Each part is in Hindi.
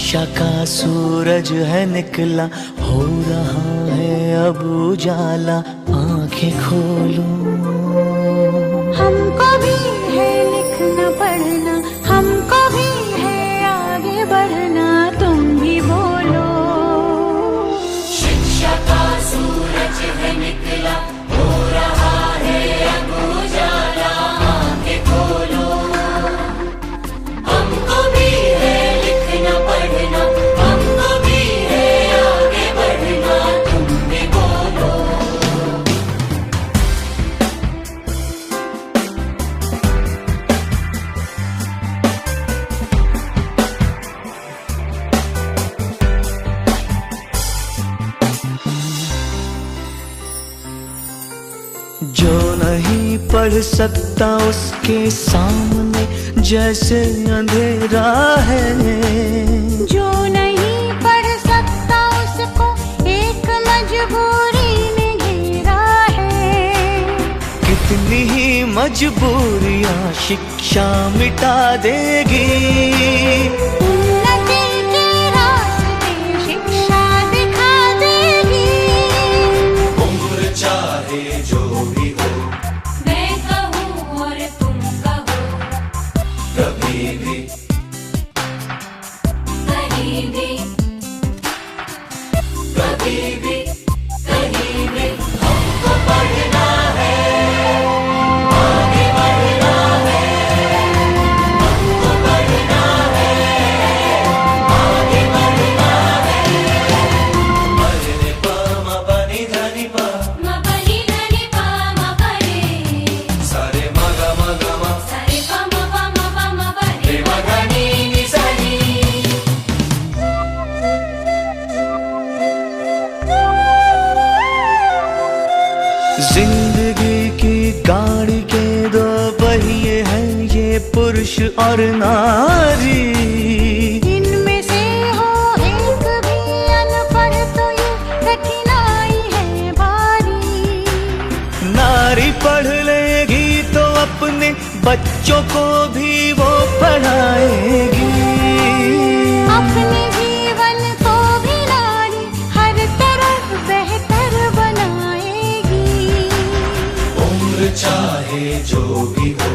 शिक्षा का सूरज है निकला, हो रहा है अब उजाला, आंखें खोलो। हमको भी है लिखना पढ़ना, हमको भी है आगे बढ़ना, तुम भी बोलो। शिक्षा का सूरज है निकला, हो रहा है अब उजाला, आंखें खोलो। हमको भी है लिखना पढ़ना, हमको भी है आगे बढ़ना, तुम भी बोलो। जो नहीं पढ़ सकता उसके सामने जैसे अंधेरा है, जो नहीं पढ़ सकता उसको एक मजबूरी ने घेरा है। कितनी ही मजबूरियां शिक्षा मिटा देगी, उन्नति के रास्ते शिक्षा दिखा देगी। उम्र चाहे जो भी हो, मैं कहूँ और तुम कहो, कभी भी कहीं भी, कभी भी कहीं भी हमको पढ़ना है, आगे बढ़ना है। हमको पढ़ना है, आगे बढ़ना है। मरने पा मा बनी धनी पा, मा बनी धनी पा मा बने, सारे मा गा मा गा मा, सारे पा मा बने, रे मा गा नी नी सा नी। जिंदगी की गाड़ी के दो पहिए हैं, ये पुरुष और नारी। इनमें से हो एक भी अनपढ़ तो ये कठिनाई है भारी। नारी पढ़ लेगी तो अपने बच्चों को भी वो पढ़ाएगी। अपने जीवन को भी नारी हर तरफ बेहतर बनाएगी। उम्र चाहे जो भी हो,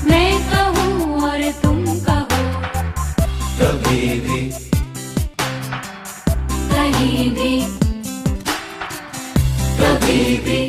मैं कहूँ और तुम कहो, कभी भी कहीं भी, कभी भी